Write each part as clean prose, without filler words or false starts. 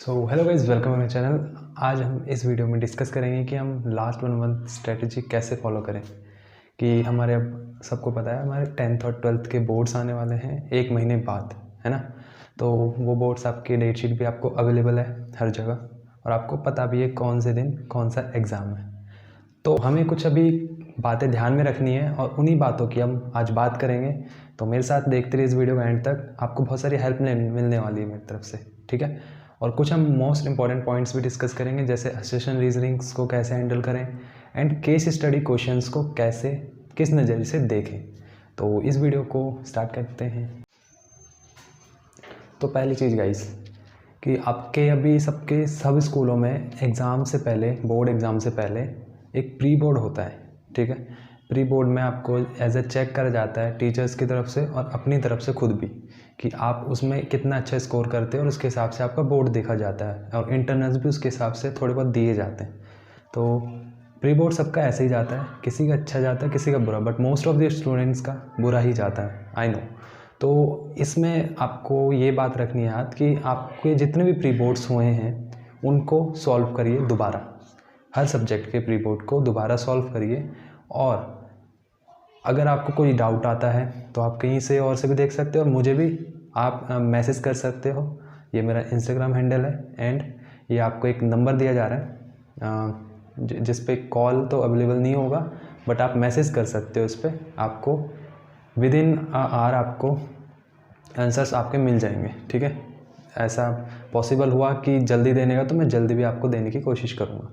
So hello guys, welcome my channel. आज हम इस वीडियो में डिस्कस करेंगे कि हम लास्ट 1 मंथ स्ट्रेटजी कैसे फॉलो करें। कि हमारे अब सबको पता है हमारे 10th और 12th के बोर्ड्स आने वाले हैं 1 महीने बाद, है ना। तो वो बोर्ड्स आपके डेट शीट भी आपको अवेलेबल है हर जगह, और आपको पता भी है कौन से दिन कौन सा एग्ज़ाम है। तो हमें कुछ अभी बातें ध्यान में रखनी है और उन्हीं बातों की हम आज बात करेंगे। तो मेरे साथ देखते रहिए इस वीडियो का एंड तक, आपको बहुत सारी हेल्प मिलने वाली है मेरी तरफ से, ठीक है। और कुछ हम मोस्ट इंपॉर्टेंट पॉइंट्स भी डिस्कस करेंगे, जैसे असोसिएशन रीजनिंग्स को कैसे हैंडल करें एंड केस स्टडी क्वेश्चंस को कैसे किस नज़रिए से देखें। तो इस वीडियो को स्टार्ट करते हैं। तो पहली चीज़ गाइस, कि आपके अभी सबके सब स्कूलों में एग्ज़ाम से पहले, बोर्ड एग्ज़ाम से पहले एक प्री बोर्ड होता है, ठीक है। प्री बोर्ड में आपको एज ए चेक करा जाता है टीचर्स की तरफ से और अपनी तरफ से खुद भी, कि आप उसमें कितना अच्छा स्कोर करते हैं, और उसके हिसाब से आपका बोर्ड देखा जाता है, और इंटरनल्स भी उसके हिसाब से थोड़े बहुत दिए जाते हैं। तो प्री बोर्ड सबका ऐसे ही जाता है, किसी का अच्छा जाता है किसी का बुरा, but most of the students का बुरा ही जाता है, आई नो। तो इसमें आपको ये बात रखनी है याद कि आपके जितने भी प्री बोर्ड्स हुए हैं उनको सॉल्व करिए दोबारा, हर सब्जेक्ट के प्री बोर्ड को दोबारा सॉल्व करिए। और अगर आपको कोई डाउट आता है तो आप कहीं से और से भी देख सकते हो, और मुझे भी आप मैसेज कर सकते हो। ये मेरा इंस्टाग्राम हैंडल है, एंड ये आपको एक नंबर दिया जा रहा है जिस पे कॉल तो अवेलेबल नहीं होगा, बट आप मैसेज कर सकते हो इस पर। आपको विद इन आवर आपको आंसर्स आपके मिल जाएंगे, ठीक है। ऐसा पॉसिबल हुआ कि जल्दी देने का, तो मैं जल्दी भी आपको देने की कोशिश करूँगा,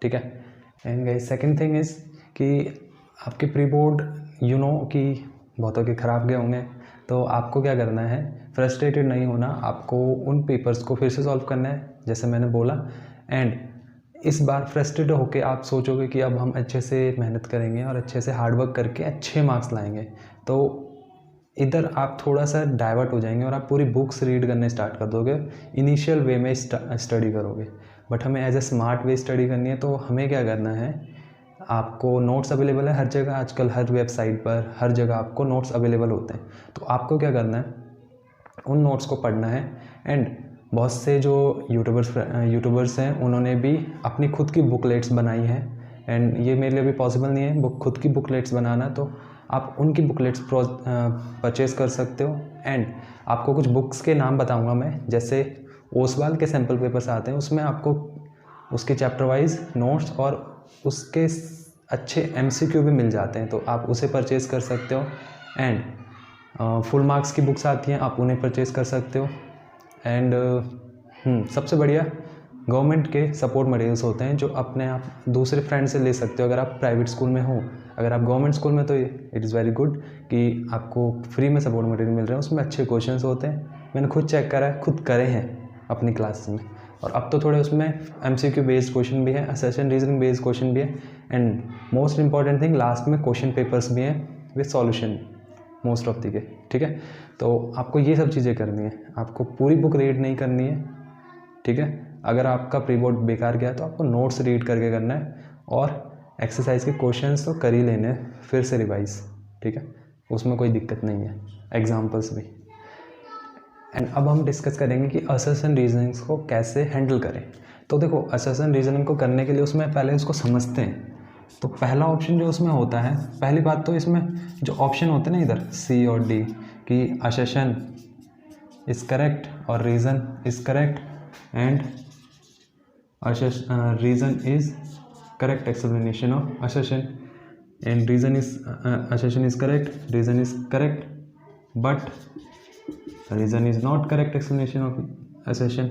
ठीक है। And guys, second thing is कि आपके प्री बोर्ड कि बहुतों के ख़राब गए होंगे, तो आपको क्या करना है, फ्रस्ट्रेटेड नहीं होना, आपको उन पेपर्स को फिर से सॉल्व करना है जैसे मैंने बोला। एंड इस बार फ्रस्ट्रेटेड होकर आप सोचोगे कि अब हम अच्छे से मेहनत करेंगे और अच्छे से हार्डवर्क करके अच्छे मार्क्स लाएंगे, तो इधर आप थोड़ा सा डाइवर्ट हो जाएंगे और आप पूरी बुक्स रीड करने स्टार्ट कर दोगे, इनिशियल वे में स्टडी करोगे। बट हमें as a smart way study करनी है, तो हमें क्या करना है, आपको नोट्स अवेलेबल है हर जगह, आजकल हर वेबसाइट पर हर जगह आपको नोट्स अवेलेबल होते हैं। तो आपको क्या करना है, उन नोट्स को पढ़ना है। एंड बहुत से जो यूट्यूबर्स हैं उन्होंने भी अपनी खुद की बुकलेट्स बनाई हैं, एंड ये मेरे लिए भी पॉसिबल नहीं है खुद की बुकलेट्स बनाना, तो आप उनकी बुकलेट्स परचेज कर सकते हो। एंड आपको कुछ बुक्स के नाम बताऊंगा मैं, जैसे ओसवाल के सैम्पल पेपर्स आते हैं, उसमें आपको उसके चैप्टर वाइज नोट्स और उसके अच्छे MCQ भी मिल जाते हैं, तो आप उसे परचेज़ कर सकते हो। एंड फुल मार्क्स की बुक्स आती हैं, आप उन्हें परचेज़ कर सकते हो। एंड सबसे बढ़िया गवर्नमेंट के सपोर्ट मटेरियल्स होते हैं, जो अपने आप दूसरे फ्रेंड से ले सकते हो अगर आप प्राइवेट स्कूल में हो। अगर आप गवर्नमेंट स्कूल में, तो इट इज़ वेरी गुड कि आपको फ्री में सपोर्ट मटेरियल मिल रहे हैं, उसमें अच्छे क्वेश्चंस होते हैं। मैंने खुद चेक करा है, खुद करे हैं अपनी क्लास में, और अब तो थोड़े उसमें MCQ बेस्ड क्वेश्चन भी है, असोसिएशन रीजनिंग बेस्ड क्वेश्चन भी है, and most important thing last में क्वेश्चन पेपर्स भी हैं with solution most of the के, ठीक है। तो आपको ये सब चीज़ें करनी है, आपको पूरी बुक रीड नहीं करनी है, ठीक है। अगर आपका प्री बोर्ड बेकार गया तो आपको नोट्स रीड करके करना है, और एक्सरसाइज के क्वेश्चंस तो कर ही लेने फिर से रिवाइज, ठीक है, उसमें कोई दिक्कत नहीं है, एग्जाम्पल्स भी। एंड अब हम डिस्कस करेंगे कि असोसिएशन रीजनिंग्स को कैसे हैंडल करें। तो देखो, असोसिएशन रीजनिंग को करने के लिए उसमें पहले उसको समझते हैं। तो पहला ऑप्शन जो उसमें होता है, पहली बात तो इसमें जो ऑप्शन होते हैं ना इधर C और D, कि असोसिएशन इज करेक्ट और reason is correct, and reason is correct explanation of association, and reason is association is correct, reason is correct, but reason is not correct explanation of assertion,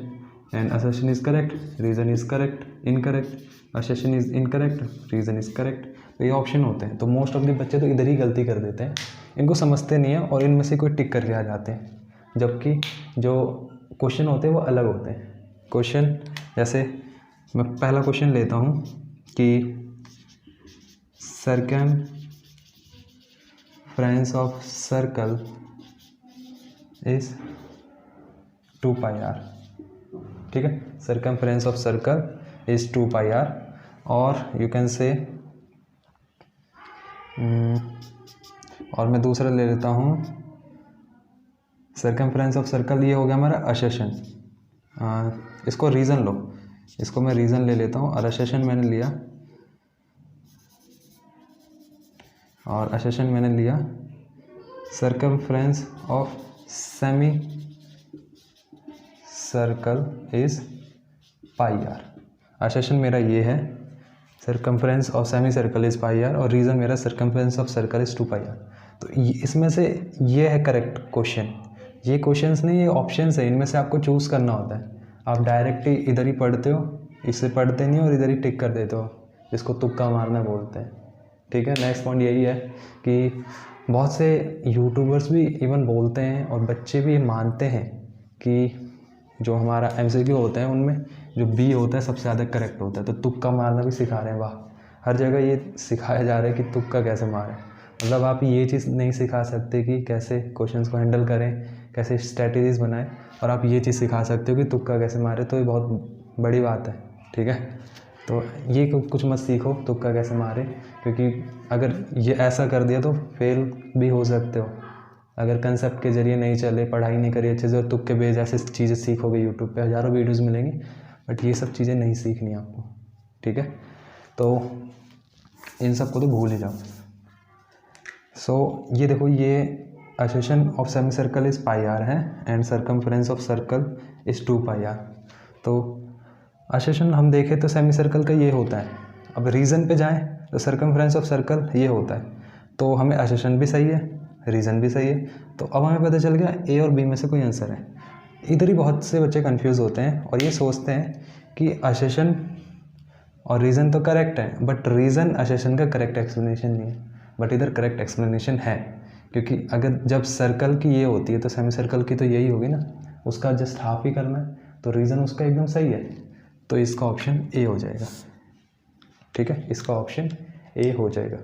and assertion is correct, reason is correct, incorrect, assertion is incorrect, reason is correct। तो ये option होते हैं, तो most of the बच्चे तो इधर ही गलती कर देते हैं, इनको समझते नहीं है और इनमें से कोई टिक करके आ जाते हैं, जबकि जो क्वेश्चन होते हैं वो अलग होते हैं। क्वेश्चन जैसे मैं पहला क्वेश्चन लेता हूँ कि circumference of circle is 2 pi r, ठीक है। circumference of circle is 2 pi r, और यू कैन से, और मैं दूसरा ले लेता हूँ circumference ऑफ सर्कल, ये हो गया हमारा असर्शन, इसको रीज़न लो, इसको मैं रीज़न ले लेता हूँ। और असेशन मैंने लिया, और असेशन मैंने लिया circumference of semi circle is pi r. Assertion मेरा ये है, circumference of semi circle is pi r, और रीज़न मेरा circumference of circle is 2 pi r. तो इसमें से ये है करेक्ट क्वेश्चन। ये क्वेश्चंस नहीं, ये ऑप्शंस है, इनमें से आपको चूज़ करना होता है। आप डायरेक्ट ही इधर ही पढ़ते हो, इससे पढ़ते नहीं और इधर ही टिक कर देते हो, जिसको तुक्का मारना बोलते हैं। ठीक है, नेक्स्ट पॉइंट यही है कि बहुत से यूट्यूबर्स भी इवन बोलते हैं और बच्चे भी मानते हैं कि जो हमारा MCQ होता है उनमें जो बी होता है सबसे ज़्यादा करेक्ट होता है। तो तुक्का मारना भी सिखा रहे हैं। वाह, हर जगह ये सिखाया जा रहा है कि तुक्का कैसे मारें। मतलब आप ये चीज़ नहीं सिखा सकते कि कैसे क्वेश्चंस को हैंडल करें, कैसे स्ट्रैटेजीज़ बनाएं, और आप ये चीज़ सिखा सकते हो कि तुक्का कैसे मारें। तो ये बहुत बड़ी बात है। ठीक है, तो ये कुछ मत सीखो तुक्का कैसे मारे, क्योंकि अगर ये ऐसा कर दिया तो फेल भी हो सकते हो। अगर कंसेप्ट के ज़रिए नहीं चले, पढ़ाई नहीं करी अच्छे से और तुक्के बेज ऐसे चीज़ें सीखोगे, यूट्यूब पे हज़ारों वीडियोस मिलेंगी, बट ये सब चीज़ें नहीं सीखनी आपको। ठीक है, तो इन सब को तो भूल ही जाओ। सो ये देखो, ये assertion of semi circle is pi r है and circumference of circle is 2 pi r. तो असेशन हम देखें तो सेमी सर्कल का ये होता है। अब रीज़न पे जाएं तो सर्कमफ्रेंस ऑफ सर्कल ये होता है। तो हमें असेशन भी सही है, रीज़न भी सही है। तो अब हमें पता चल गया ए और बी में से कोई आंसर है। इधर ही बहुत से बच्चे कंफ्यूज होते हैं और ये सोचते हैं कि असेशन और रीज़न तो करेक्ट है, बट रीज़न असेशन का करेक्ट एक्सप्लेनेशन नहीं है। बट इधर करेक्ट एक्सप्लेनेशन है, क्योंकि अगर जब सर्कल की ये होती है तो सेमी सर्कल की तो यही होगी ना, उसका जस्ट हाफ ही करना है, तो रीज़न उसका एकदम सही है। तो इसका ऑप्शन ए हो जाएगा। ठीक है, इसका ऑप्शन ए हो जाएगा,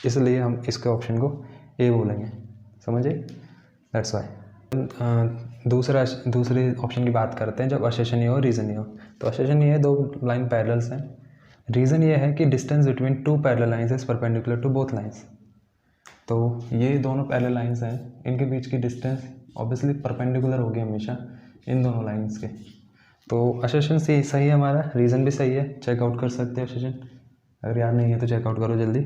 इसलिए हम इसके ऑप्शन को ए बोलेंगे। समझे, दैट्स वाई। दूसरे ऑप्शन की बात करते हैं जब असेशन ये हो रीज़न ये हो। तो असेशन ये है, 2 लाइन पैरेलल्स हैं। रीज़न ये है कि distance between 2 parallel lines is perpendicular to both lines. तो ये दोनों पैरेलल लाइंस हैं, इनके बीच की डिस्टेंस ऑब्वियसली परपेंडिकुलर होगी हमेशा इन दोनों लाइंस के। तो असेशन सही है हमारा, रीज़न भी सही है, चेकआउट कर सकते हैं असेशन, अगर याद नहीं है तो चेकआउट करो जल्दी।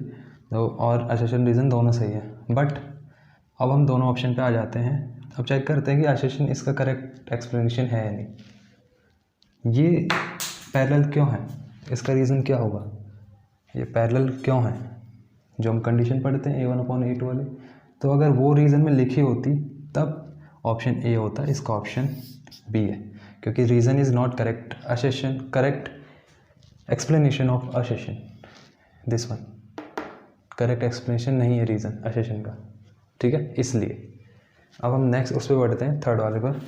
तो और असेशन रीज़न दोनों सही है। बट अब हम दोनों ऑप्शन पे आ जाते हैं। अब चेक करते हैं कि असेशन इसका करेक्ट एक्सप्लेनेशन है या नहीं। ये पैरेलल क्यों है, इसका रीज़न क्या होगा, ये पैरेलल क्यों है, जो हम कंडीशन पढ़ते हैं A1/A2 वाली। तो अगर वो रीज़न में लिखी होती तब ऑप्शन ए होता, इसका ऑप्शन बी है, क्योंकि reason is not correct, assertion correct explanation of assertion, this one correct explanation नहीं है रीज़न असेशन का। ठीक है, इसलिए अब हम नेक्स्ट उस पर बढ़ते हैं, थर्ड वाले पर।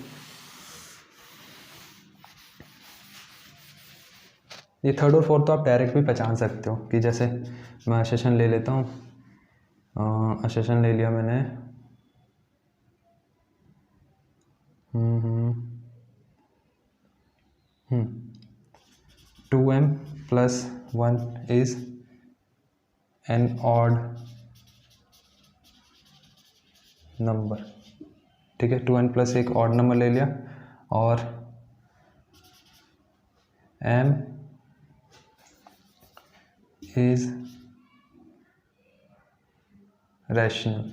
ये थर्ड और फोर्थ तो आप डायरेक्ट भी पहचान सकते हो कि जैसे मैं असेशन ले लेता हूँ, असेशन ले लिया मैंने, 2m + 1 is an odd number. ठीक है, 2n + एक ऑड नंबर ले लिया, और m इज़ रैशनल।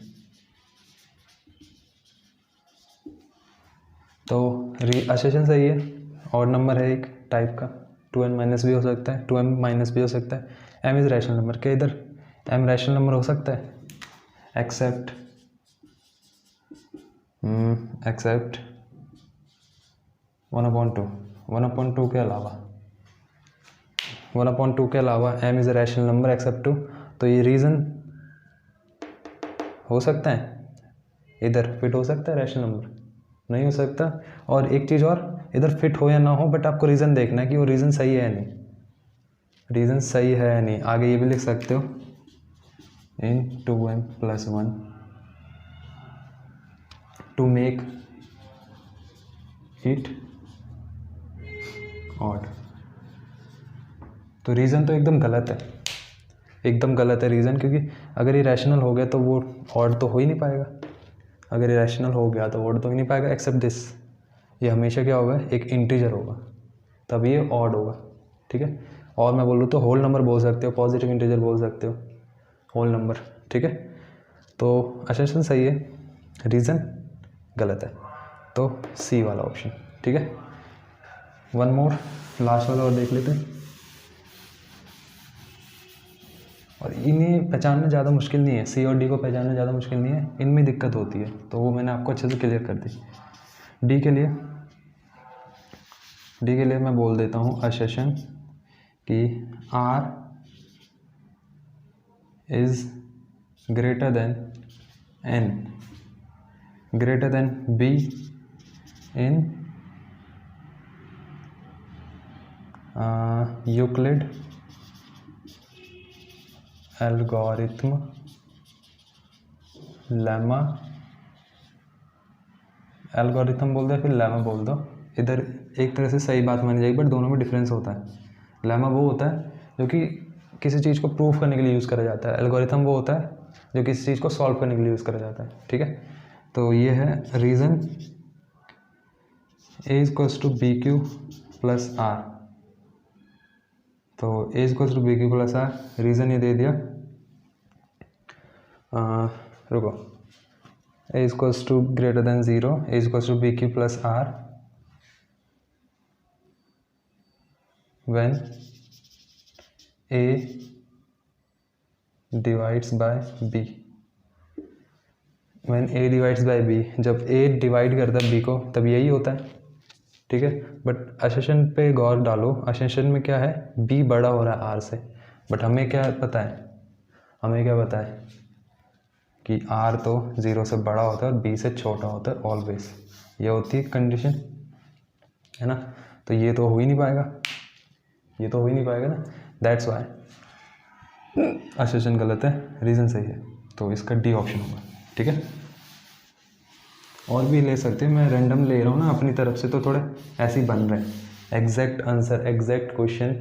तो असेशन सही है, ऑड नंबर है एक टाइप का, 2n- भी हो सकता है, 2m- भी हो सकता है। m इज़ रैशनल नंबर, क्या इधर m रैशनल नंबर हो सकता है, एक्सेप्ट 1/2, 1/2 के अलावा, 1/2 के अलावा m is a rational number except 2। तो ये रीज़न हो सकता है, इधर फिट हो सकता है रैशनल नंबर, नहीं हो सकता। और एक चीज़ और, इधर फिट हो या ना हो, बट आपको रीज़न देखना है कि वो रीज़न सही है या नहीं, रीज़न सही है या नहीं। आगे ये भी लिख सकते हो, in 2m + 1 to make it odd. तो रीज़न तो एकदम गलत है, एकदम गलत है रीज़न, क्योंकि अगर ये रैशनल हो गया तो वो ऑड तो हो ही नहीं पाएगा। अगर ये रैशनल हो गया तो ऑड तो हो ही नहीं पाएगा, एक्सेप्ट दिस, ये हमेशा क्या होगा, एक इंटीजर होगा, तब ये ऑड होगा, ठीक है। और मैं बोलूँ तो होल नंबर बोल सकते हो, पॉजिटिव इंटीजर बोल सकते हो, होल नंबर, ठीक है। तो असर्शन सही है, रीज़न गलत है, तो सी वाला ऑप्शन, ठीक है। वन मोर, लास्ट वाला और देख लेते हैं। और इन्हें पहचानना ज़्यादा मुश्किल नहीं है, सी और डी को पहचानना ज़्यादा मुश्किल नहीं है, इनमें दिक्कत होती है, तो वो मैंने आपको अच्छे से क्लियर कर दी। डी के लिए मैं बोल देता हूँ असर्शन कि R is greater than N greater than B in Euclid algorithm lemma, algorithm बोल दो फिर लेमा बोल दो, इधर एक तरह से सही बात मानी जाएगी, बट दोनों में डिफरेंस होता है। लेमा वो होता है जो कि किसी चीज़ को प्रूफ करने के लिए यूज़ करा जाता है, एल्गोरिथम वो होता है जो किसी चीज़ को सॉल्व करने के लिए यूज़ करा जाता है, ठीक है। तो ये है reason A equals to B Q plus R, तो A equals to B Q plus R, reason ये दे दिया, रुको, A equals to greater than 0, A equals to B Q plus R when a divides by b, when a divides by b, जब a divide करता है b को तब यही होता है, ठीक है। बट असर्शन पे गौर डालो, असर्शन में क्या है, b बड़ा हो रहा है r से, बट हमें क्या पता है कि r तो 0 से बड़ा होता है और b से छोटा होता है ऑलवेज, ये होती है कंडीशन, है ना। तो ये तो हो ही नहीं पाएगा, ना, दैट्स वाई असर्शन गलत है, रीज़न सही है, तो इसका डी ऑप्शन होगा, ठीक है। और भी ले सकते हैं, मैं रैंडम ले रहा हूँ ना अपनी तरफ से, तो थोड़े ऐसे ही बन रहे हैं। एग्जैक्ट आंसर, एग्जैक्ट क्वेश्चन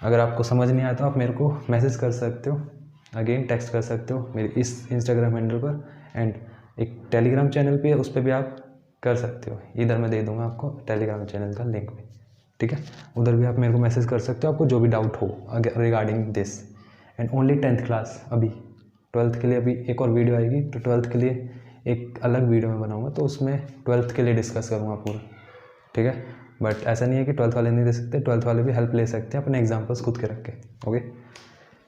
अगर आपको समझ नहीं आया तो आप मेरे को मैसेज कर सकते हो, अगेन टेक्स्ट कर सकते हो मेरे इस इंस्टाग्राम हैंडल पर, एंड एक टेलीग्राम चैनल पे है, उस पर भी आप कर सकते हो, इधर मैं दे दूँगा आपको टेलीग्राम चैनल का लिंक भी, ठीक है। उधर भी आप मेरे को मैसेज कर सकते हो, आपको जो भी डाउट हो regarding this. And only 10th class, अभी 12th के लिए अभी एक और वीडियो आएगी, तो 12th के लिए एक अलग वीडियो मैं बनाऊंगा, तो उसमें 12th के लिए डिस्कस करूँगा पूरा, ठीक है। बट ऐसा नहीं है कि 12th वाले नहीं दे सकते, 12th वाले भी हेल्प ले सकते हैं अपने एग्जाम्पल्स खुद के रख के, ओके।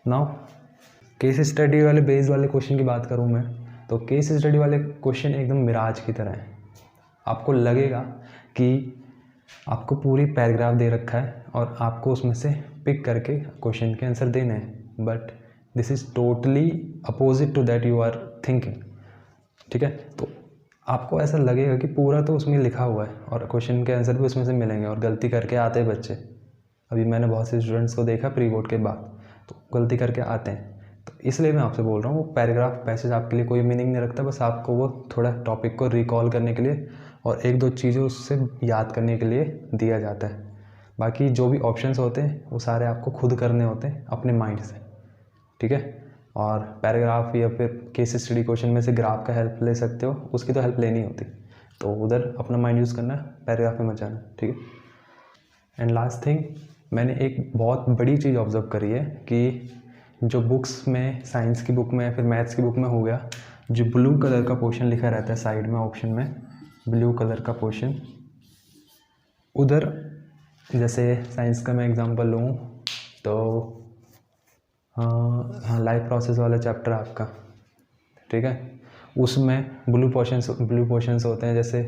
नाउ केस स्टडी वाले बेस वाले क्वेश्चन की बात करूँ मैं, तो केस स्टडी वाले क्वेश्चन एकदम मिराज की तरह है। आपको लगेगा कि आपको पूरी पैराग्राफ दे रखा है और आपको उसमें से पिक करके क्वेश्चन के आंसर देने हैं, but this is totally opposite to that you are thinking, ठीक है। तो आपको ऐसा लगेगा कि पूरा तो उसमें लिखा हुआ है और क्वेश्चन के आंसर भी उसमें से मिलेंगे, और गलती करके आते हैं बच्चे। अभी मैंने बहुत से स्टूडेंट्स को देखा प्री बोर्ड के बाद, तो गलती करके आते हैं, तो इसलिए मैं आपसे बोल रहा हूँ वो पैराग्राफ पैसेज आपके लिए कोई मीनिंग नहीं रखता, बस आपको वो थोड़ा टॉपिक को रिकॉल करने के लिए और एक दो चीज़ें उससे याद करने के लिए दिया जाता है। बाकी जो भी ऑप्शंस होते हैं वो सारे आपको खुद करने होते हैं अपने माइंड से, ठीक है। और पैराग्राफ या फिर केस स्टडी क्वेश्चन में से ग्राफ का हेल्प ले सकते हो, उसकी तो हेल्प लेनी होती, तो उधर अपना माइंड यूज़ करना, पैराग्राफ में मत जाना, ठीक है। एंड लास्ट थिंग, मैंने एक बहुत बड़ी चीज़ ऑब्जर्व करी है कि जो बुक्स में, साइंस की बुक में या फिर मैथ्स की बुक में हो गया, जो ब्लू कलर का पोर्शन लिखा रहता है साइड में ऑप्शन में, ब्लू कलर का पोर्शन, उधर जैसे साइंस का मैं एग्जांपल लूँ तो हाँ लाइफ प्रोसेस वाला चैप्टर आपका, ठीक है, उसमें ब्लू पोर्शंस होते हैं, जैसे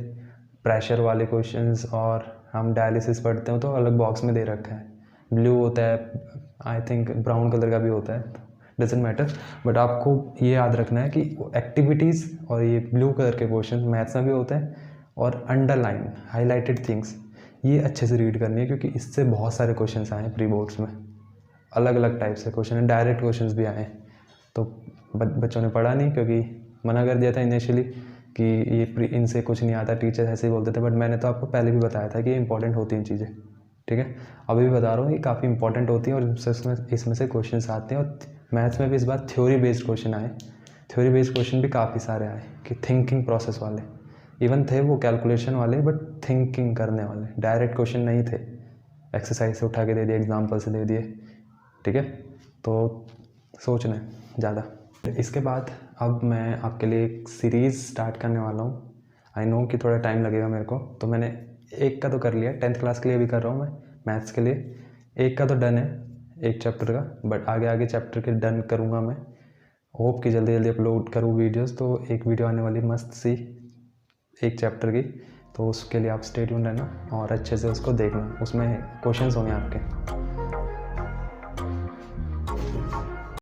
प्रेशर वाले क्वेश्चंस, और हम डायलिसिस पढ़ते हो तो अलग बॉक्स में दे रखा है, ब्लू होता है, आई थिंक ब्राउन कलर का भी होता है, डजेंट मैटर, बट आपको ये याद रखना है कि एक्टिविटीज़ और ये ब्लू कलर के क्वेश्चन मैथ्स में भी होते हैं, और अंडरलाइन हाईलाइटेड थिंग्स ये अच्छे से रीड करनी है, क्योंकि इससे बहुत सारे क्वेश्चंस आए हैं प्री बोर्ड्स में, अलग अलग टाइप से क्वेश्चन हैं, डायरेक्ट क्वेश्चंस भी आए हैं, तो बच्चों ने पढ़ा नहीं, क्योंकि मना कर दिया था इनिशियली कि ये इनसे कुछ नहीं आता, टीचर ऐसे ही बोलते थे, बट मैंने तो आपको पहले भी बताया था कि ये इंपॉर्टेंट होती हैं चीज़ें, ठीक है। अभी भी बता रहा हूँ, ये काफ़ी इंपॉर्टेंट होती हैं और इसमें से क्वेश्चन आते हैं, और मैथ्स में भी इस बार थ्योरी बेस्ड क्वेश्चन आए, थ्योरी बेस्ड क्वेश्चन भी काफ़ी सारे आए कि थिंकिंग प्रोसेस वाले, इवन थे वो कैलकुलेशन वाले बट थिंकिंग करने वाले, डायरेक्ट क्वेश्चन नहीं थे, एक्सरसाइज से उठा के दे दिए, एग्जाम्पल से दे दिए, ठीक है। तो सोचना ज़्यादा। इसके बाद अब मैं आपके लिए एक सीरीज़ स्टार्ट करने वाला हूँ। आई नो कि थोड़ा टाइम लगेगा मेरे को, तो मैंने एक का तो कर लिया, 10th क्लास के लिए भी कर रहा हूँ मैं, मैथ्स के लिए। एक का तो डन है, एक चैप्टर का, बट आगे आगे चैप्टर के डन करूँगा मैं। होप कि जल्दी जल्दी अपलोड करूँ वीडियोस। तो एक वीडियो आने वाली मस्त सी एक चैप्टर की, तो उसके लिए आप स्टे ट्यून्ड रहना और अच्छे से उसको देखना, उसमें क्वेश्चंस होंगे आपके।